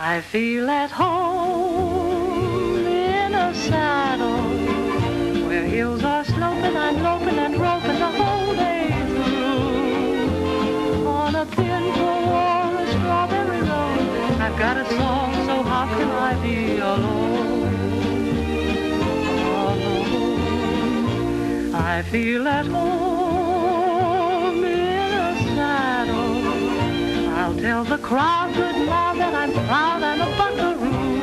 I feel at home in a saddle where hills are sloping, I'm loping and roping the whole day through. On a pinto or a strawberry road, I've got a song, so how can I be alone? Alone. I feel at home in a saddle. I'll tell the crowd good now that I'm proud and a buckaroo.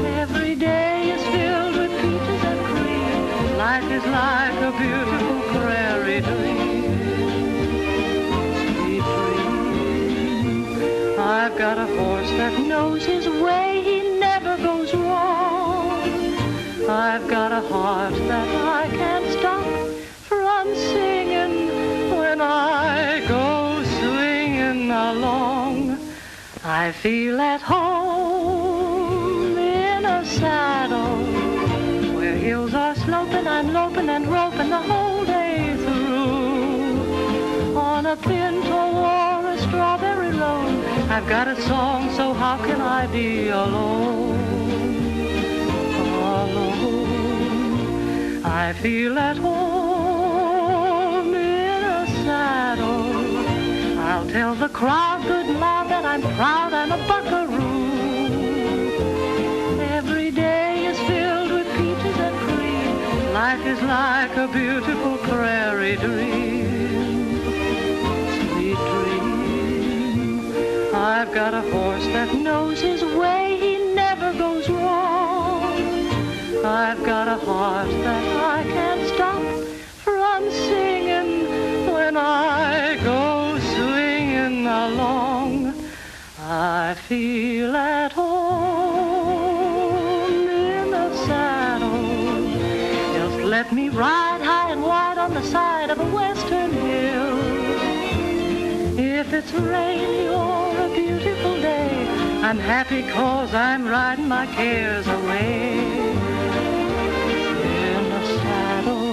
Every day is filled with peaches and cream. Life is like a beautiful prairie dream. Sweet dream. I've got a horse that knows his way. He never goes wrong. I've got a heart that I can't stop from singing when I go along. I feel at home in a saddle where hills are sloping, I'm loping and roping the whole day through. On a pinto or a strawberry road, I've got a song, so how can I be alone? Alone. I feel at home in a saddle. I'll tell the crowd good now that I'm proud and a buckaroo. Every day is filled with peaches and cream. Life is like a beautiful prairie dream. Sweet dream. I've got a horse that knows his way. He never goes wrong. I've got a heart that I can't stop from singing when I go along. I feel at home in the saddle. Just let me ride high and wide on the side of a western hill. If it's rainy or a beautiful day, I'm happy 'cause I'm riding my cares away in the saddle.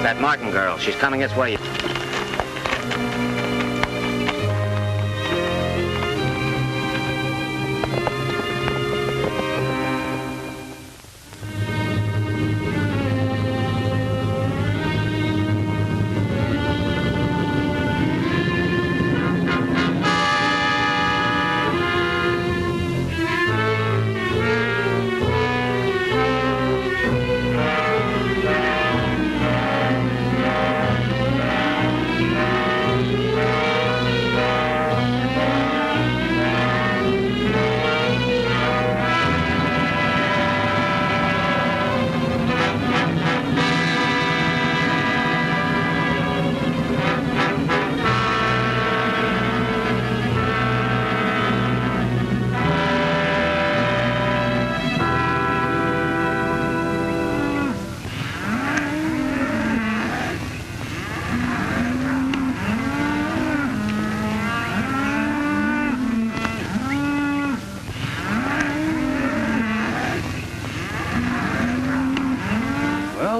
That Martin girl, she's coming this way.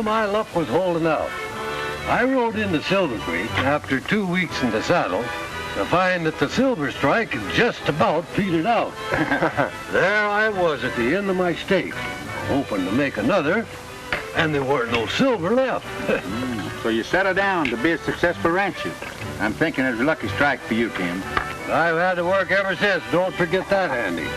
My luck was holding out. I rode into Silver Creek after 2 weeks in the saddle to find that the silver strike had just about petered out. There I was at the end of my stake, hoping to make another, and there weren't no silver left. So you settled down to be a successful rancher. I'm thinking it was a lucky strike for you, Tim. I've had to work ever since. Don't forget that, Andy.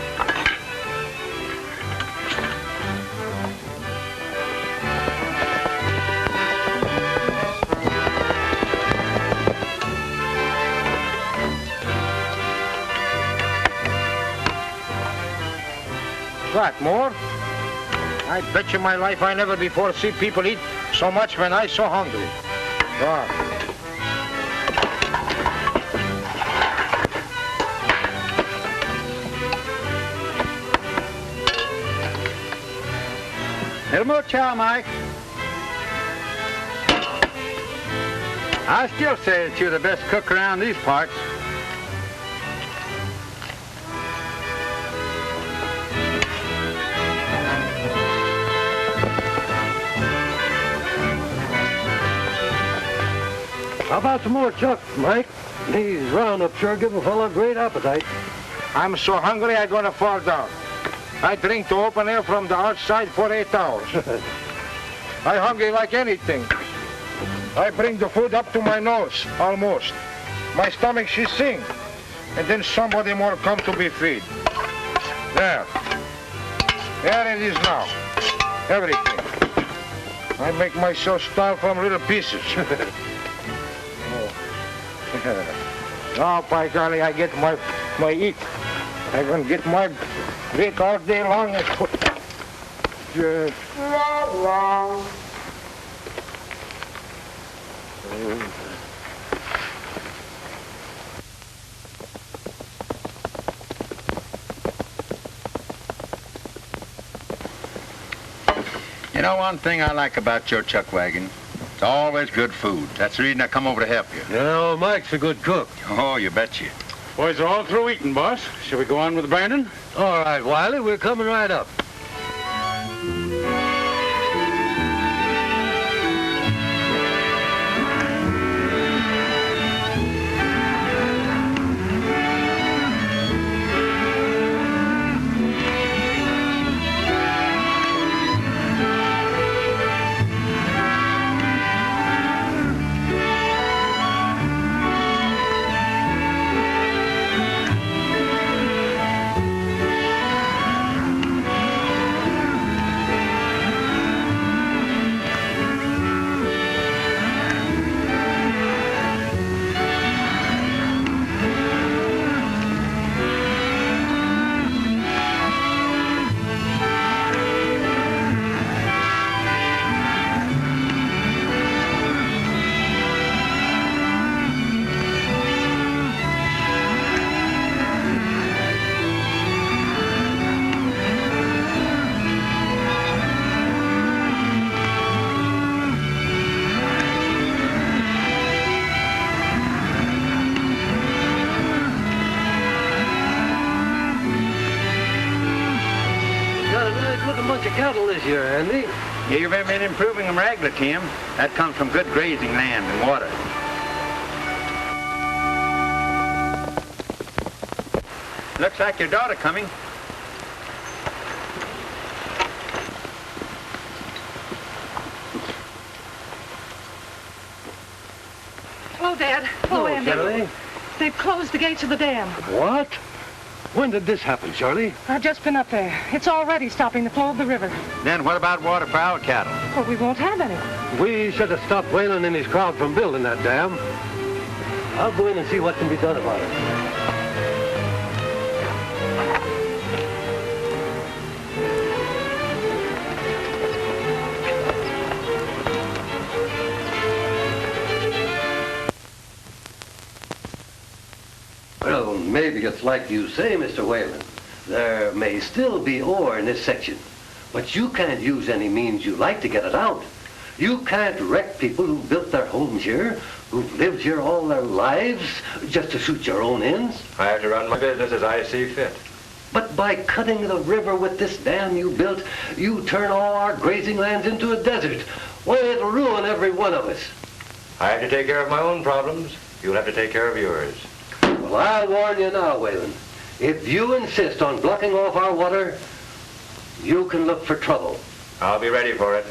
What, more? I bet you my life I never before see people eat so much when I so hungry. Wow. Little more chow, Mike. I still say that you're the best cook around these parts. How about some more chuck, Mike? These roundups sure give a fellow a great appetite. I'm so hungry I'm gonna fall down. I drink the open air from the outside for 8 hours. I'm hungry like anything. I bring the food up to my nose, almost. My stomach, she sing. And then somebody more come to be feed. There. There it is now. Everything. I make myself starve from little pieces. Oh, by golly, I get my eat. I gonna get my drink all day long. You know one thing I like about your chuck wagon? It's always good food. That's the reason I come over to help you. You know, Mike's a good cook. Oh, you betcha. Boys are all through eating, boss. Shall we go on with Brandon? All right, Wiley, we're coming right up. Cattle this year, Andy. Yeah, you've been improving them regular, Tim. That comes from good grazing land and water. Looks like your daughter coming. Hello, Dad. Hello, Andy. Shirley. They've closed the gates of the dam. What? When did this happen, Shirley? I've just been up there. It's already stopping the flow of the river. Then what about water for our cattle? Well, we won't have any. We should have stopped Whalen and his crowd from building that dam. I'll go in and see what can be done about it. Well, maybe it's like you say, Mr. Whalen. There may still be ore in this section, but you can't use any means you like to get it out. You can't wreck people who built their homes here, who've lived here all their lives, just to suit your own ends. I have to run my business as I see fit. But by cutting the river with this dam you built, you turn all our grazing lands into a desert. Why, it'll ruin every one of us. I have to take care of my own problems. You'll have to take care of yours. Well, I'll warn you now, Whalen. If you insist on blocking off our water, you can look for trouble. I'll be ready for it.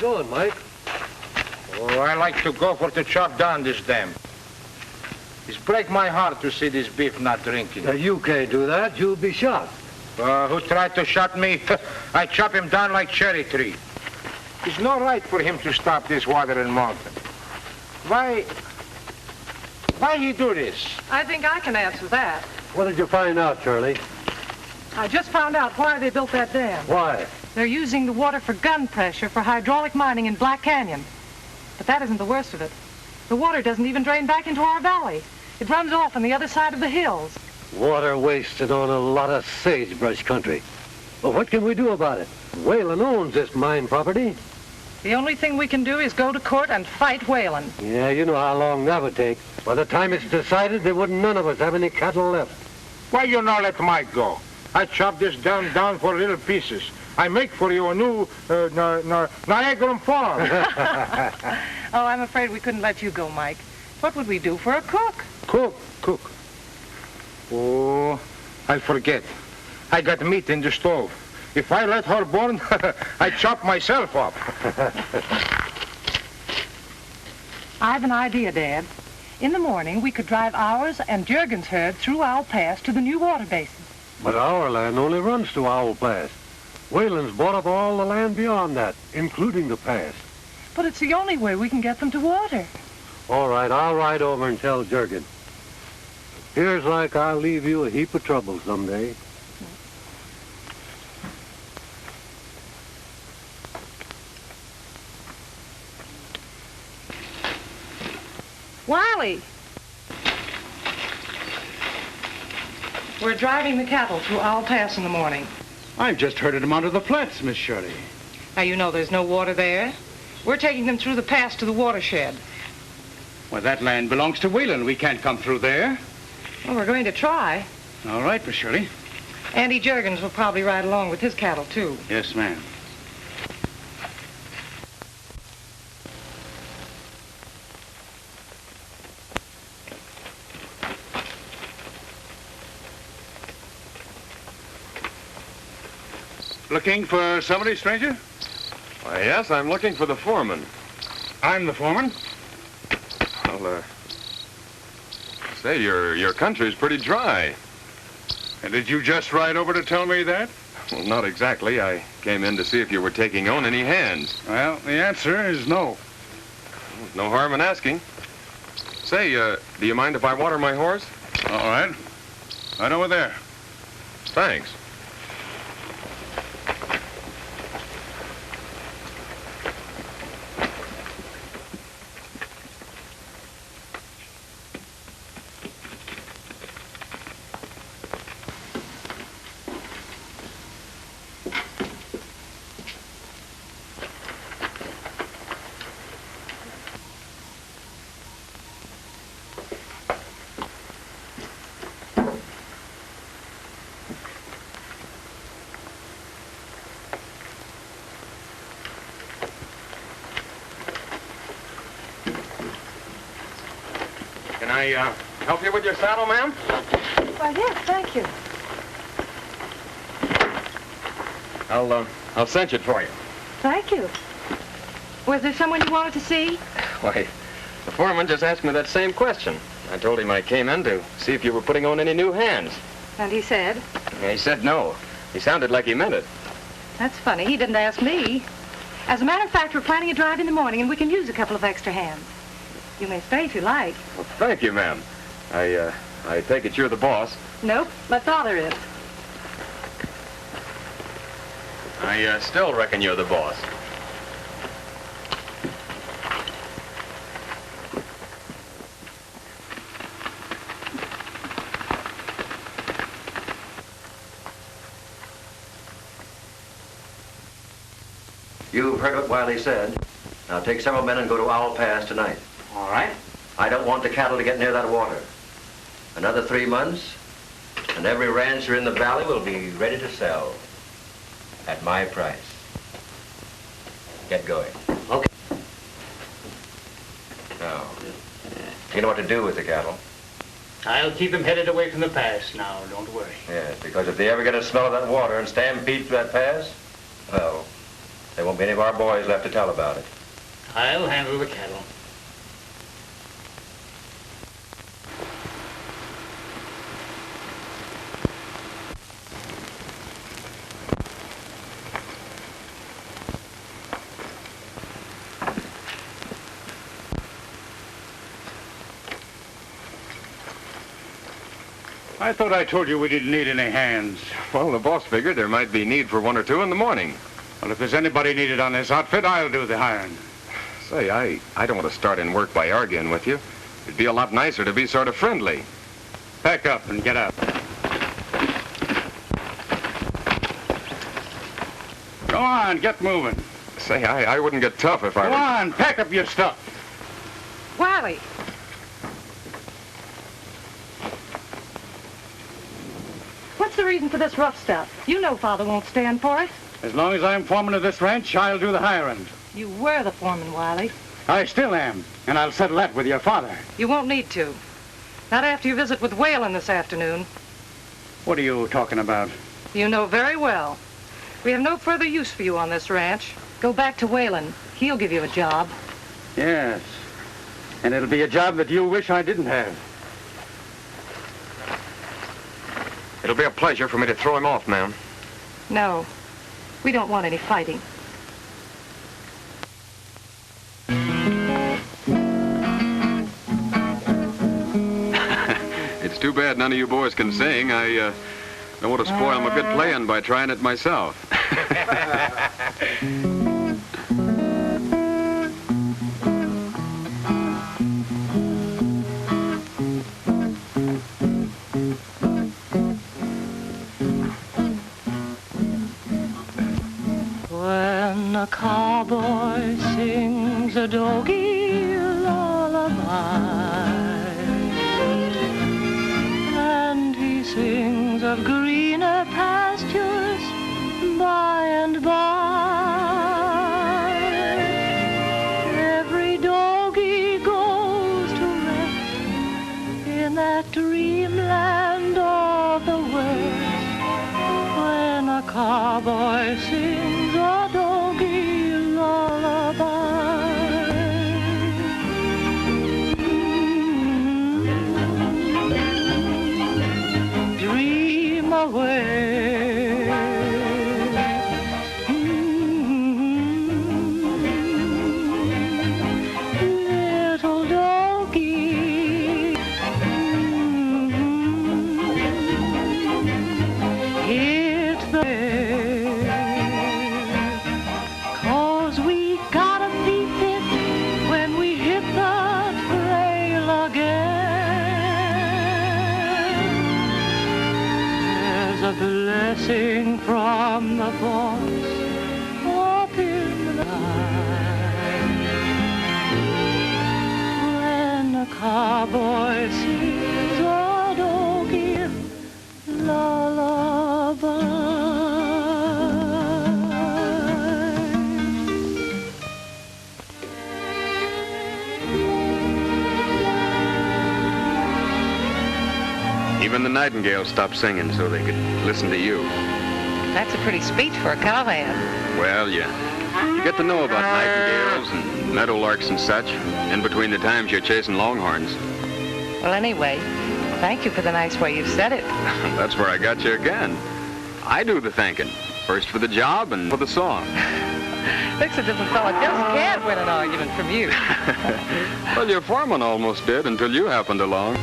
going, Mike? Oh, I like to go for to chop down this dam. It's break my heart to see this beef not drinking. You can't do that. You'll be shot. Who tried to shot me? I chop him down like cherry tree. It's no right for him to stop this water in mountain. Why he do this? I think I can answer that. What did you find out, Shirley? I just found out why they built that dam. Why? They're using the water for gun pressure for hydraulic mining in Black Canyon. But that isn't the worst of it. The water doesn't even drain back into our valley. It runs off on the other side of the hills. Water wasted on a lot of sagebrush country. But what can we do about it? Whalen owns this mine property. The only thing we can do is go to court and fight Whalen. Yeah, you know how long that would take. By the time it's decided, there wouldn't none of us have any cattle left. Why you not let Mike go? I chop this down for little pieces. I make for you a new Niagara farm. Oh, I'm afraid we couldn't let you go, Mike. What would we do for a cook? Cook. Oh, I forget. I got meat in the stove. If I let her burn, I chop myself up. I have an idea, Dad. In the morning, we could drive ours and Jurgen's herd through Owl Pass to the new water basin. But our land only runs to Owl Pass. Whalen's bought up all the land beyond that, including the pass. But it's the only way we can get them to water. All right, I'll ride over and tell Jurgen. Here's like I'll leave you a heap of trouble someday. Wiley! We're driving the cattle through Owl Pass in the morning. I've just herded them onto the flats, Miss Shirley. Now, you know there's no water there. We're taking them through the pass to the watershed. Well, that land belongs to Whalen. We can't come through there. Well, we're going to try. All right, Miss Shirley. Andy Jurgens will probably ride along with his cattle, too. Yes, ma'am. Looking for somebody, stranger? Why, yes, I'm looking for the foreman. I'm the foreman. Well, say, your country's pretty dry. And did you just ride over to tell me that? Well, not exactly. I came in to see if you were taking on any hands. Well, the answer is no. No harm in asking. Say, do you mind if I water my horse? All right. Right over there. Thanks. Can I help you with your saddle, ma'am? Why, yes, thank you. I'll cinch it for you. Thank you. Was there someone you wanted to see? Why, the foreman just asked me that same question. I told him I came in to see if you were putting on any new hands. And he said? He said no. He sounded like he meant it. That's funny. He didn't ask me. As a matter of fact, we're planning a drive in the morning, and we can use a couple of extra hands. You may stay if you like. Well, thank you, ma'am. I take it you're the boss. Nope, my father is. I still reckon you're the boss. You've heard what Wiley said. Now take several men and go to Owl Pass tonight. All right. I don't want the cattle to get near that water. Another 3 months, and every rancher in the valley will be ready to sell at my price. Get going. Okay. Now, you know what to do with the cattle? I'll keep them headed away from the pass now, don't worry. Yes, because if they ever get a smell of that water and stampede to that pass, well, There won't be any of our boys left to tell about it. I'll handle the cattle. I thought I told you we didn't need any hands. Well, the boss figured there might be need for one or two in the morning. Well, if there's anybody needed on this outfit, I'll do the hiring. Say, I don't want to start in work by arguing with you. It'd be a lot nicer to be sort of friendly. Pack up and get out. Go on, get moving. Say, I wouldn't get tough if I Go were... on, pack up your stuff. Wiley! What's the reason for this rough stuff? You know Father won't stand for it. As long as I'm foreman of this ranch, I'll do the hiring. You were the foreman, Wiley. I still am, and I'll settle that with your father. You won't need to. Not after your visit with Whalen this afternoon. What are you talking about? You know very well. We have no further use for you on this ranch. Go back to Whalen. He'll give you a job. Yes, and it'll be a job that you wish I didn't have. It'll be a pleasure for me to throw him off, ma'am. No, we don't want any fighting. It's too bad none of you boys can sing. I don't want to spoil my good playing by trying it myself. When a cowboy sings a doggy lullaby, and he sings of greener pastures by and by, every doggy goes to rest in that dreamland of the West. When a cowboy sings a doggy lullaby, dream away, little doggy, hit the cause we gotta be fit when we hit the trail again. There's a blessing from the boss up in the night when a cowboy sings a doggy lullaby. Even the nightingales stopped singing so they could listen to you. That's a pretty speech for a cowhand. Well, you get to know about nightingales and meadowlarks and such in between the times you're chasing longhorns. Well, anyway, thank you for the nice way you said it. That's where I got you again. I do the thanking. First for the job and for the song. Looks as if a fella just can't win an argument from you. Well, your foreman almost did until you happened along.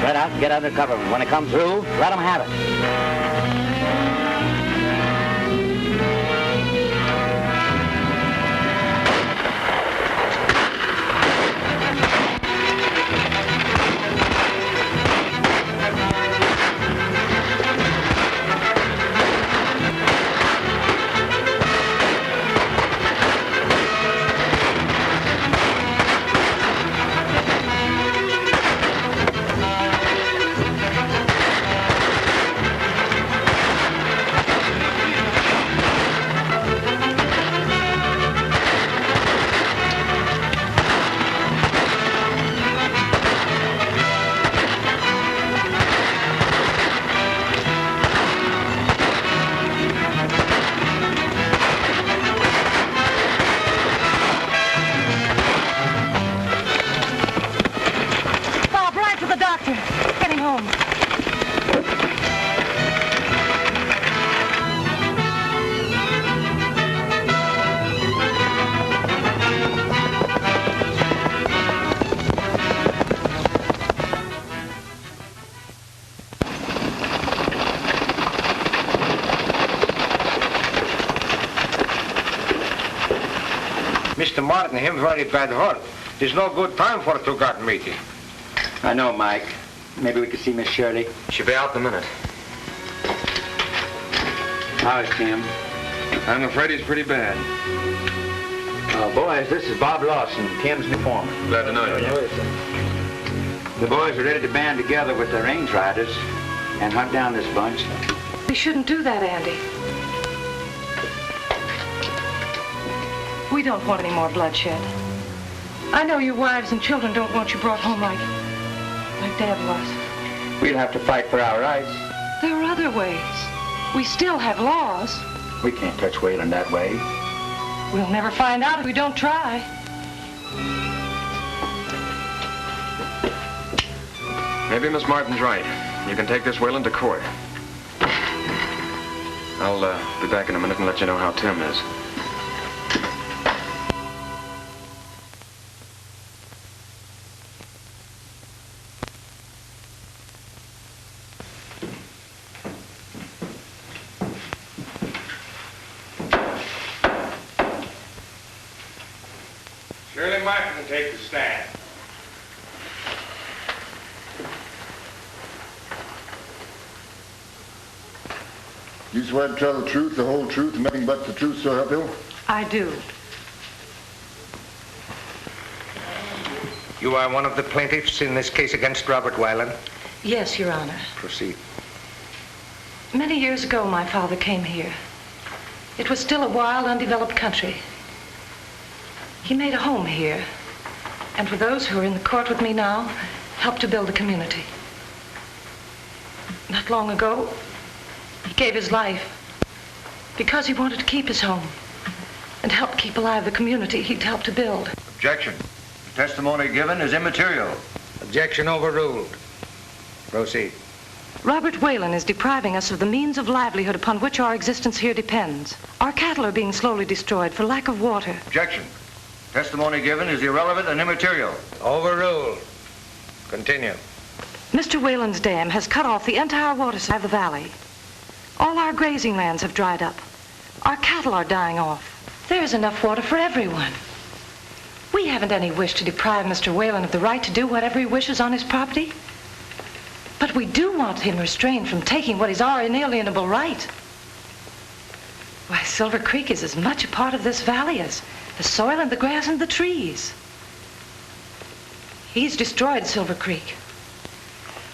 Spread out and get under cover. When it comes through, let them have it. Mr. Martin, him very bad hurt. There's no good time for two-got meeting. I know, Mike. Maybe we could see Miss Shirley. She'll be out in a minute. How's Tim? I'm afraid he's pretty bad. Boys, this is Bob Lawson, Tim's new foreman. Glad to know you. The boys are ready to band together with the range riders and hunt down this bunch. We shouldn't do that, Andy. We don't want any more bloodshed. I know your wives and children don't want you brought home like Dad was. We'll have to fight for our rights. There are other ways. We still have laws. We can't touch Wayland that way. We'll never find out if we don't try. Maybe Miss Martin's right. You can take this Wayland to court. I'll be back in a minute and let you know how Tim is. Shirley Martin can take the stand. You swear to tell the truth, the whole truth, and nothing but the truth, so help you? I do. You are one of the plaintiffs in this case against Robert Wayland? Yes, Your Honor. Proceed. Many years ago, my father came here. It was still a wild, undeveloped country. He made a home here, and for those who are in the court with me now, helped to build a community. Not long ago, he gave his life because he wanted to keep his home and help keep alive the community he'd helped to build. Objection. The testimony given is immaterial. Objection overruled. Proceed. Robert Wayland is depriving us of the means of livelihood upon which our existence here depends. Our cattle are being slowly destroyed for lack of water. Objection. Testimony given is irrelevant and immaterial. Overruled. Continue. Mr. Wayland's dam has cut off the entire water side of the valley. All our grazing lands have dried up. Our cattle are dying off. There's enough water for everyone. We haven't any wish to deprive Mr. Wayland of the right to do whatever he wishes on his property. But we do want him restrained from taking what is our inalienable right. Why, Silver Creek is as much a part of this valley as the soil and the grass and the trees. He's destroyed Silver Creek.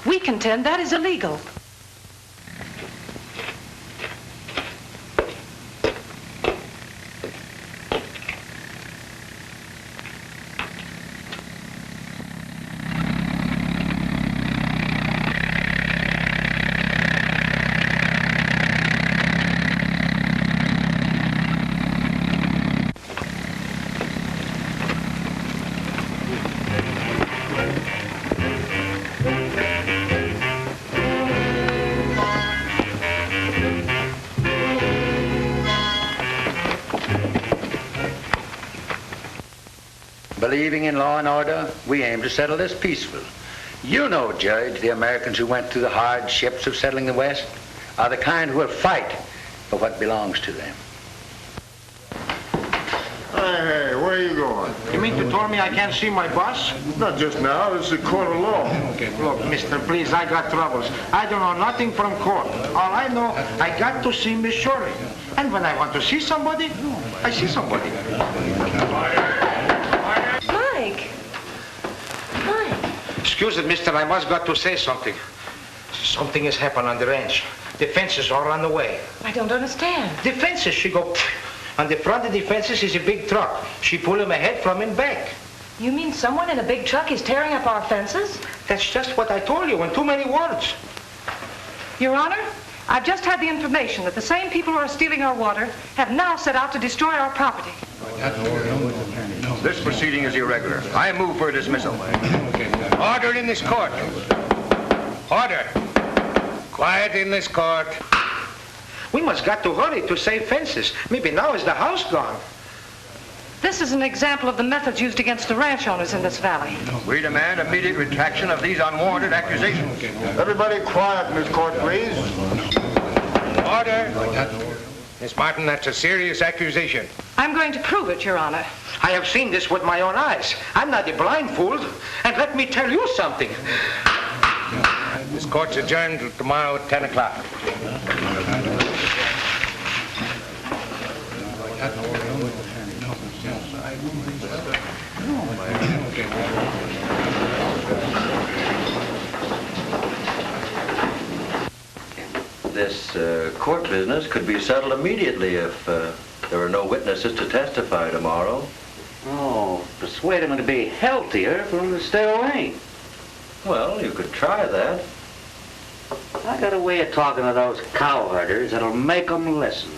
We contend that is illegal. Believing in law and order, we aim to settle this peaceful. You know, Judge, the Americans who went through the hardships of settling the West are the kind who will fight for what belongs to them. Hey, where are you going? You mean to tell me I can't see my boss? Not just now, this is a court of law. Look, mister, please, I got troubles. I don't know nothing from court. All I know, I got to see Miss Shirley. And when I want to see somebody, I see somebody. Excuse it, mister, I must got to say something. Something has happened on the ranch. The fences are on the way. I don't understand. The fences, she go... On the front of the fences is a big truck. She pull him ahead from in back. You mean someone in a big truck is tearing up our fences? That's just what I told you in too many words. Your Honor, I've just had the information that the same people who are stealing our water have now set out to destroy our property. This proceeding is irregular. I move for dismissal. Order in this court. Order. Quiet in this court. We must got to hurry to save fences. Maybe now is the house gone. This is an example of the methods used against the ranch owners in this valley. We demand immediate retraction of these unwarranted accusations. Everybody quiet in this court, please. Order. Miss Martin, that's a serious accusation. I'm going to prove it, Your Honor. I have seen this with my own eyes. I'm not a blindfold. And let me tell you something. This court's adjourned till tomorrow at 10 o'clock. This court business could be settled immediately if there were no witnesses to testify tomorrow. Oh, persuade him to be healthier for him to stay away. Well, you could try that. I got a way of talking to those cow herders that'll make them listen.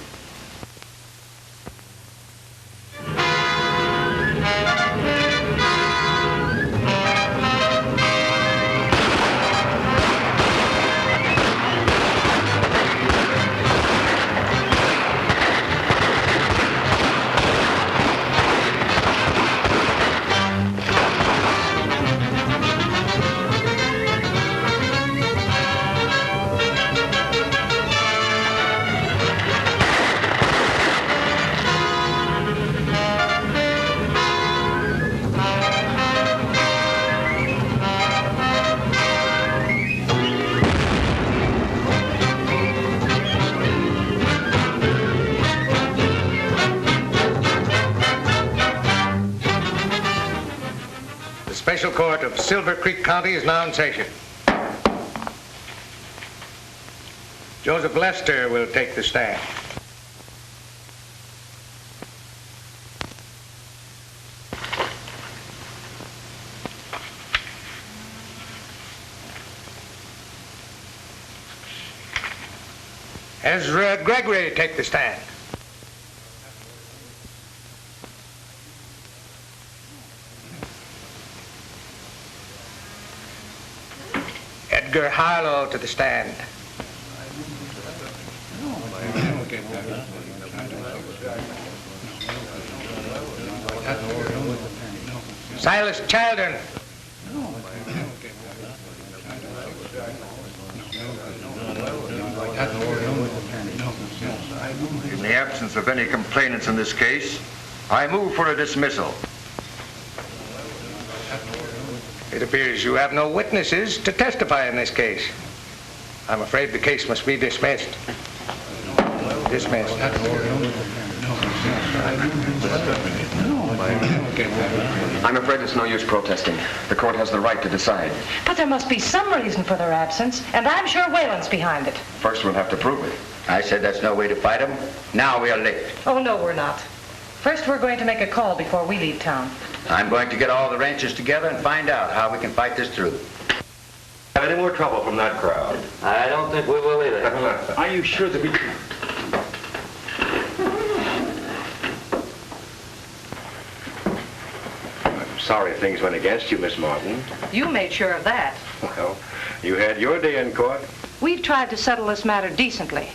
Special Court of Silver Creek County is now in session. Joseph Lester will take the stand. Ezra Gregory take the stand. Edgar Harlow to the stand. Silas Children. In the absence of any complainants in this case, I move for a dismissal. It appears you have no witnesses to testify in this case. I'm afraid the case must be dismissed. Dismissed. I'm afraid it's no use protesting. The court has the right to decide. But there must be some reason for their absence, and I'm sure Whalen's behind it. First, we'll have to prove it. I said that's no way to fight him. Now we are licked. Oh, no, we're not. First, we're going to make a call before we leave town. I'm going to get all the ranchers together and find out how we can fight this through. Have any more trouble from that crowd? I don't think we will either. Are you sure that we... I'm sorry things went against you, Miss Martin. You made sure of that. Well, you had your day in court. We've tried to settle this matter decently,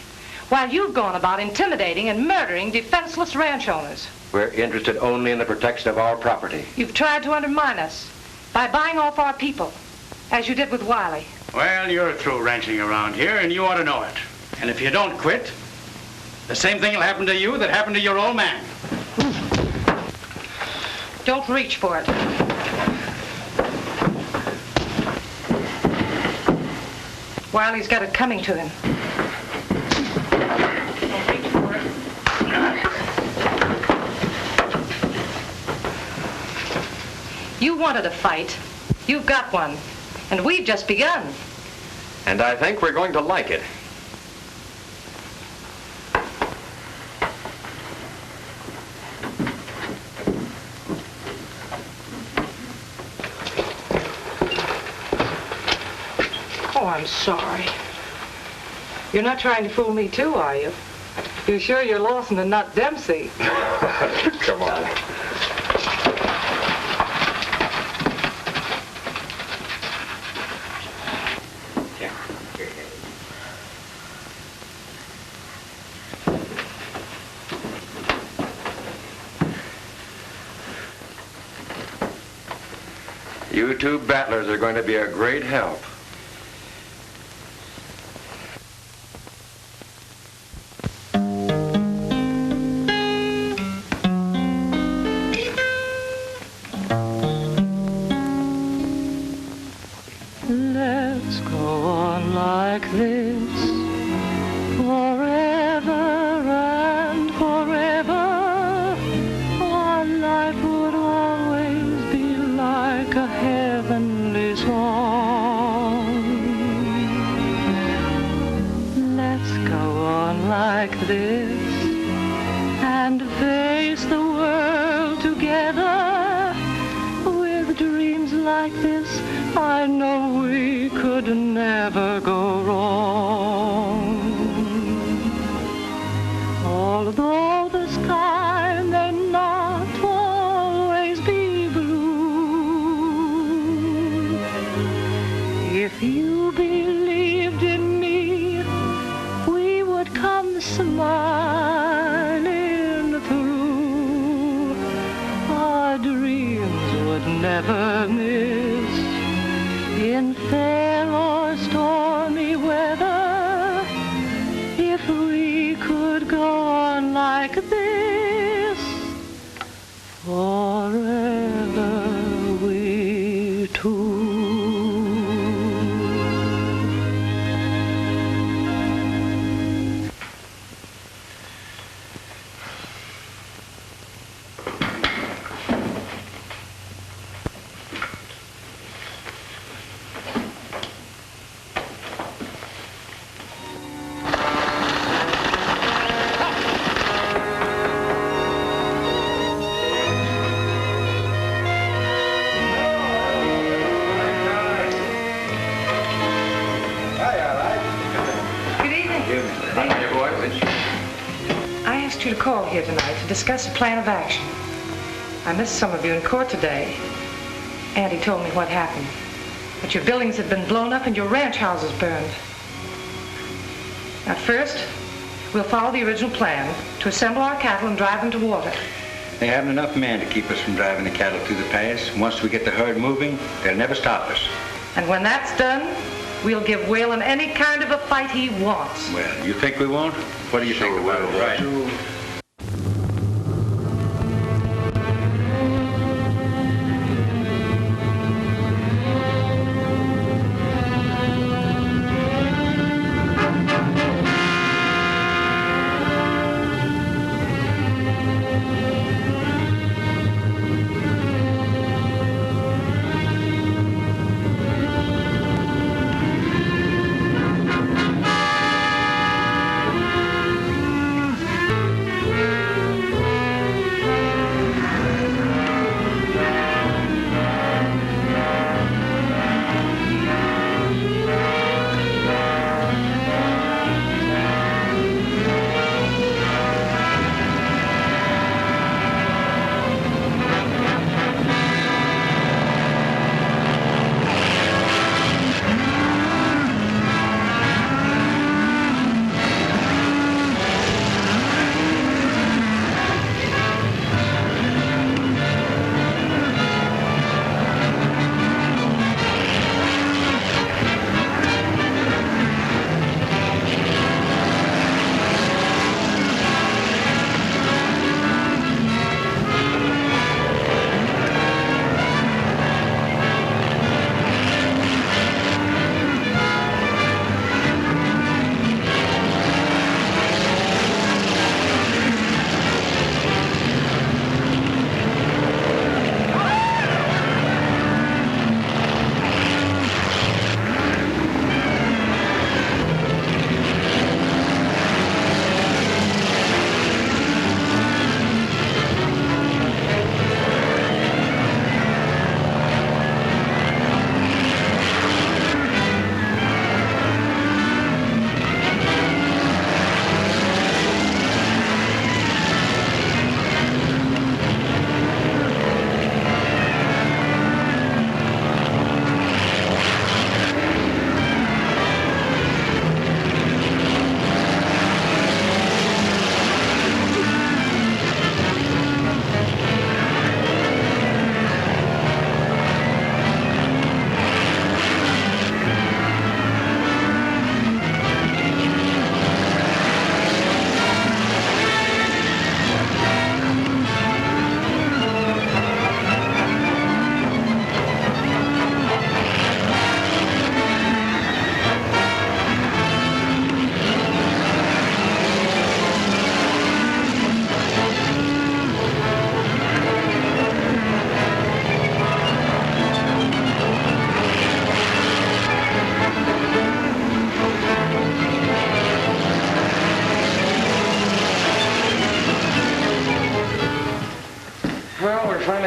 while you've gone about intimidating and murdering defenseless ranch owners. We're interested only in the protection of our property. You've tried to undermine us by buying off our people, as you did with Wiley. Well, you're through ranching around here, and you ought to know it. And if you don't quit, the same thing will happen to you that happened to your old man. Don't reach for it. Wiley's got it coming to him. Don't reach for it. You wanted a fight. You've got one. And we've just begun. And I think we're going to like it. Oh, I'm sorry. You're not trying to fool me too, are you? You're sure you're Lawson and not Dempsey? Come on. You two battlers are going to be a great help. like this and face the world together. With dreams like this, I know we could never go wrong. Although the sky may not always be blue, if you believed in me, we would come smiling through. Our dreams would never miss in fair or stormy weather. If we could go on like this forever, we two. You to call here tonight to discuss a plan of action. I missed some of you in court today. Auntie told me what happened. That your buildings had been blown up and your ranch houses burned. At first, we'll follow the original plan to assemble our cattle and drive them to water. They haven't enough men to keep us from driving the cattle through the pass. Once we get the herd moving, they'll never stop us. And when that's done, we'll give Whalen any kind of a fight he wants. Well, you think we won't? What do you think about it, right?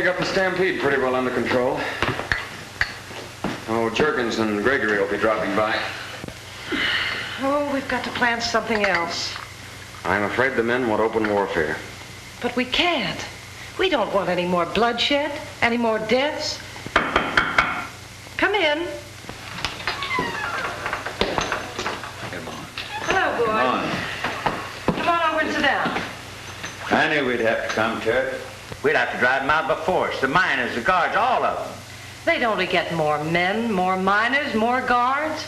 got the stampede pretty well under control. Oh, Jerkins and Gregory will be dropping by. Oh, we've got to plan something else. I'm afraid the men want open warfare. But we can't. We don't want any more bloodshed, any more deaths. Come in. Come on. Hello, boy. Come on. Come on over and sit down. I knew we'd have to come to it. We'd have to drive them out by force. The miners, the guards, all of them. They'd only get more men, more miners, more guards.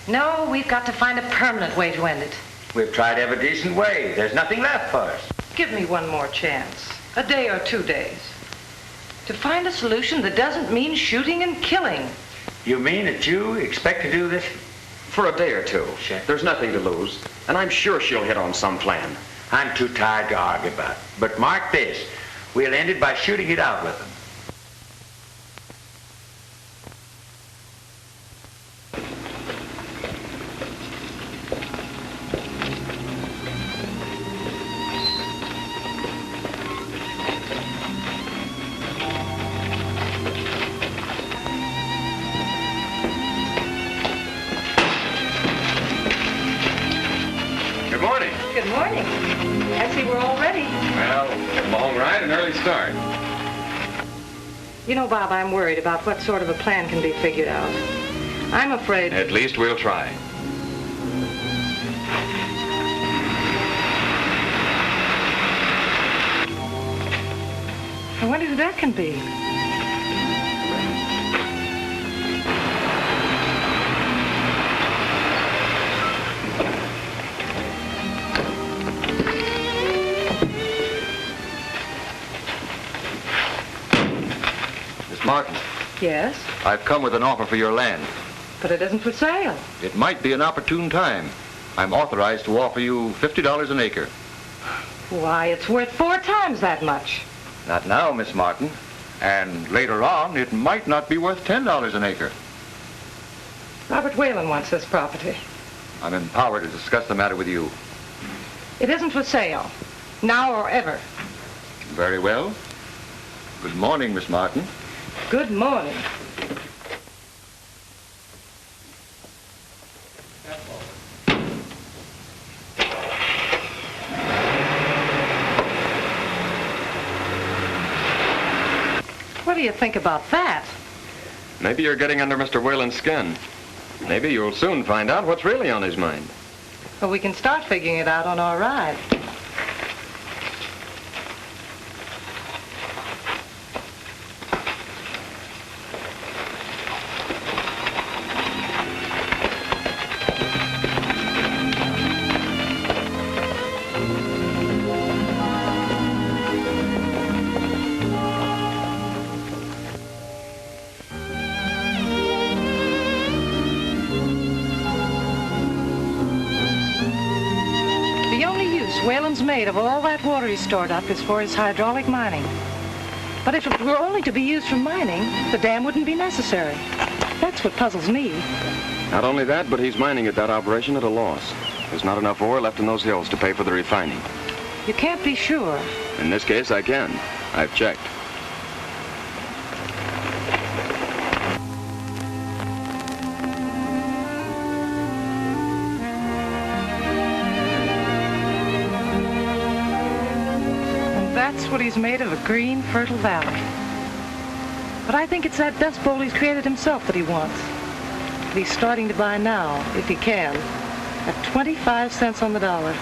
No, we've got to find a permanent way to end it. We've tried every decent way. There's nothing left for us. Give me one more chance. A day or 2 days. To find a solution that doesn't mean shooting and killing. You mean that you expect to do this? For a day or two. There's nothing to lose. And I'm sure she'll hit on some plan. I'm too tired to argue about it. But mark this. We'll end it by shooting it out with them. Good morning. Good morning. I see we're all ready. Well, long ride and early start. You know, Bob, I'm worried about what sort of a plan can be figured out. I'm afraid... At least we'll try. I wonder who that can be. Martin, Yes, I've come with an offer for your land. but it isn't for sale. It might be an opportune time. I'm authorized to offer you $50 an acre. Why, it's worth 4 times that much. Not now, Miss Martin. And later on, it might not be worth $10 an acre. Robert Whalen wants this property. I'm empowered to discuss the matter with you. It isn't for sale, now or ever. Very well. Good morning, Miss Martin. Good morning. What do you think about that? Maybe you're getting under Mr. Whalen's skin. Maybe you'll soon find out what's really on his mind. Well, we can start figuring it out on our ride. Whalen's made of all that water he's stored up is for his hydraulic mining. But if it were only to be used for mining, the dam wouldn't be necessary. That's what puzzles me. Not only that, but he's mining at that operation at a loss. There's not enough ore left in those hills to pay for the refining. You can't be sure. In this case, I can. I've checked. That's what he's made of, a green, fertile valley. But I think it's that dust bowl he's created himself that he wants. That he's starting to buy now, if he can, at 25 cents on the dollar.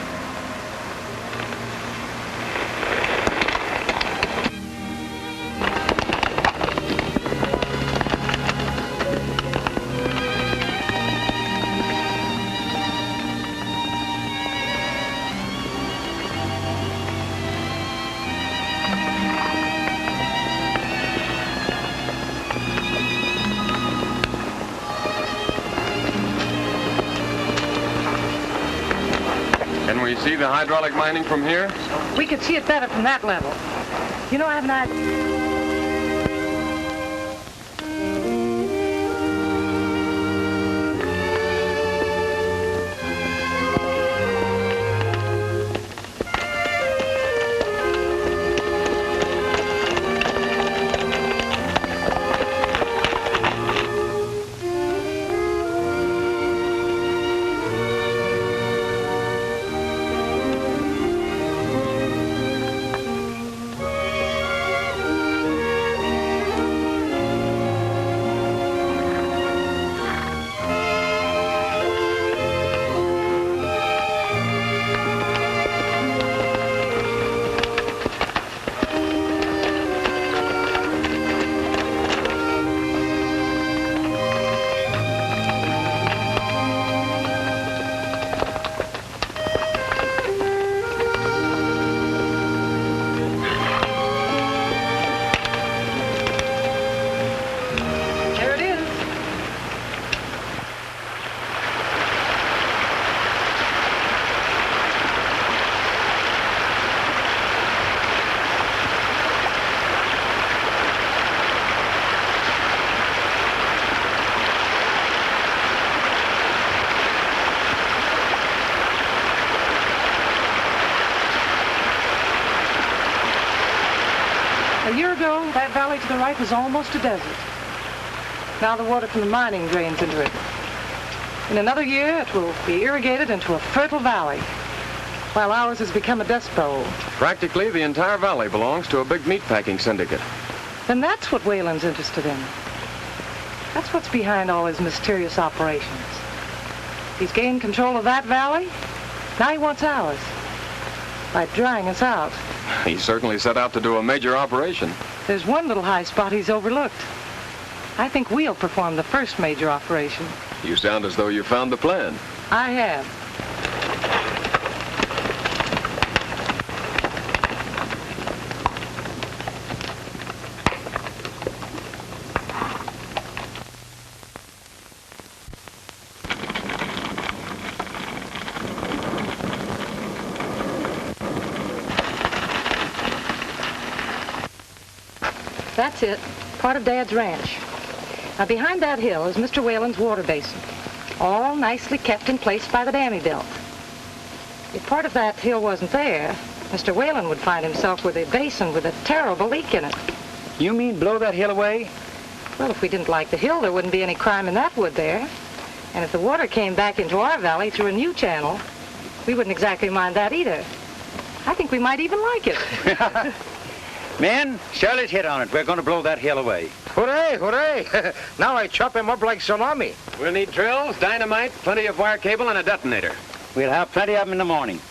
Can we see the hydraulic mining from here? We could see it better from that level. You know, I have an idea. A year ago, that valley to the right was almost a desert. Now the water from the mining drains into it. In another year, it will be irrigated into a fertile valley, while ours has become a dust bowl. Practically the entire valley belongs to a big meatpacking syndicate. Then that's what Whalen's interested in. That's what's behind all his mysterious operations. He's gained control of that valley. Now he wants ours. By drying us out. He certainly set out to do a major operation. There's one little high spot he's overlooked. I think we'll perform the first major operation. You sound as though you found the plan. I have. That's it, part of Dad's ranch. Now, behind that hill is Mr. Whalen's water basin, all nicely kept in place by the dam he built. If part of that hill wasn't there, Mr. Whalen would find himself with a basin with a terrible leak in it. You mean blow that hill away? Well, if we didn't like the hill, there wouldn't be any crime in that, would there? And if the water came back into our valley through a new channel, we wouldn't exactly mind that either. I think we might even like it. Men, Shirley's hit on it. We're going to blow that hill away. Hooray, hooray. Now I chop him up like salami. We'll need drills, dynamite, plenty of wire cable, and a detonator. We'll have plenty of them in the morning.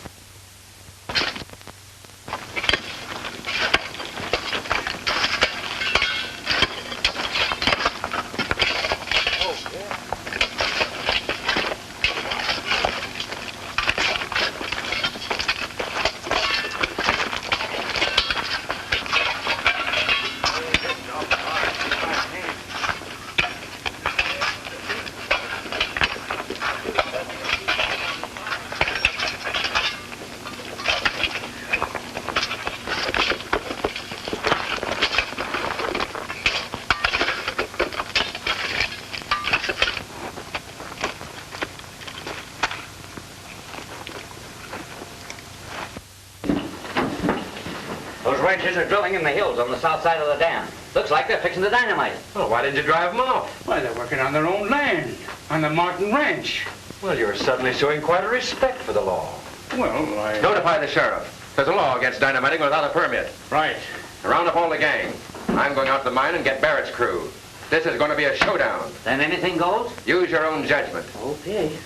Are drilling in the hills on the south side of the dam. Looks like they're fixing the dynamite. Well, why didn't you drive them off? Why, they're working on their own land, on the Martin Ranch. Well, you're suddenly showing quite a respect for the law. Well, I... Notify the sheriff. There's a law against dynamiting without a permit. Right. Round up all the gang. I'm going out to the mine and get Barrett's crew. This is going to be a showdown. Then anything goes? Use your own judgment. Okay.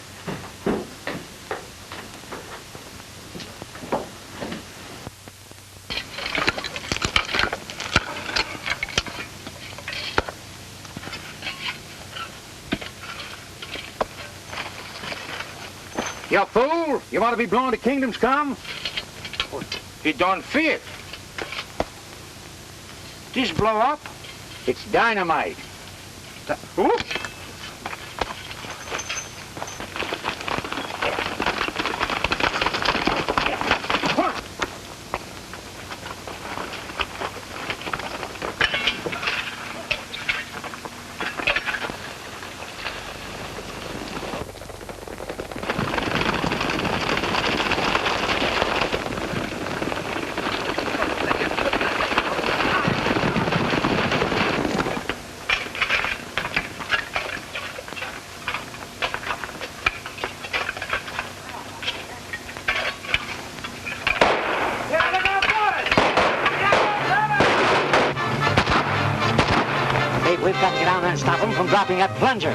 You fool! You want to be blowing to kingdom's come? It don't fit. This blow up? It's dynamite. Whoop! We've got to get down there and stop them from dropping that plunger.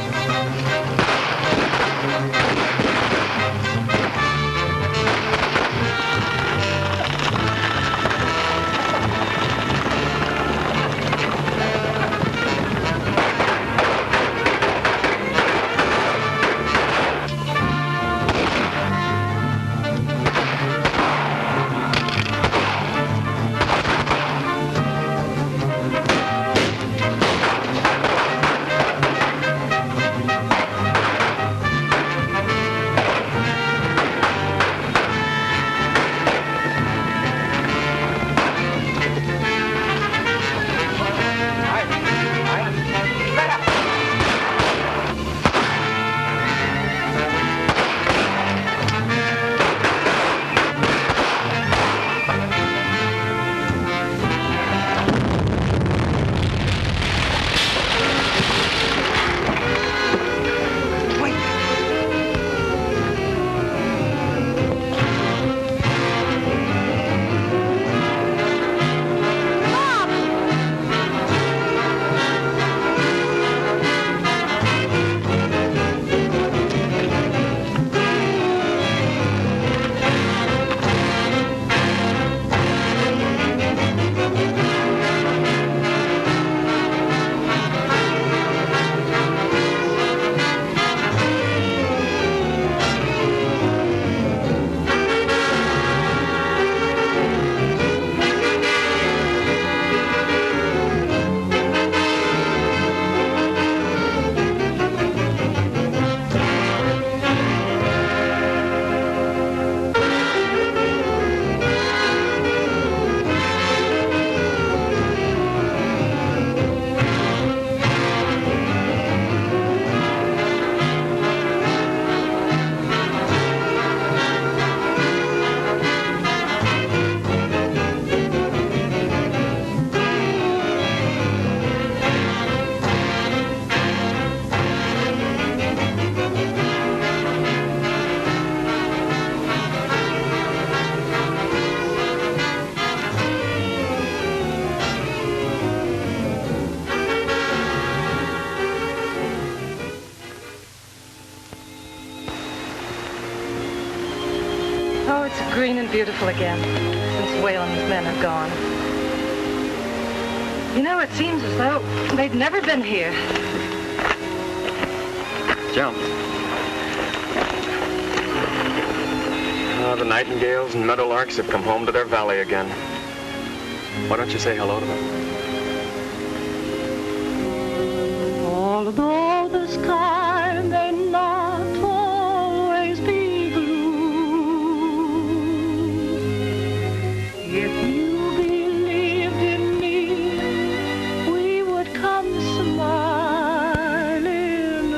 been beautiful again since Whalen's men have gone. You know, it seems as though they'd never been here. Jump. The nightingales and meadowlarks have come home to their valley again. Why don't you say hello to them? Although the sky may not always be blue, if you believed in me, we would come smiling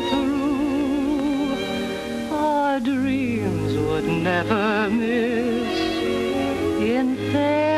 through. Our dreams would never miss in fair.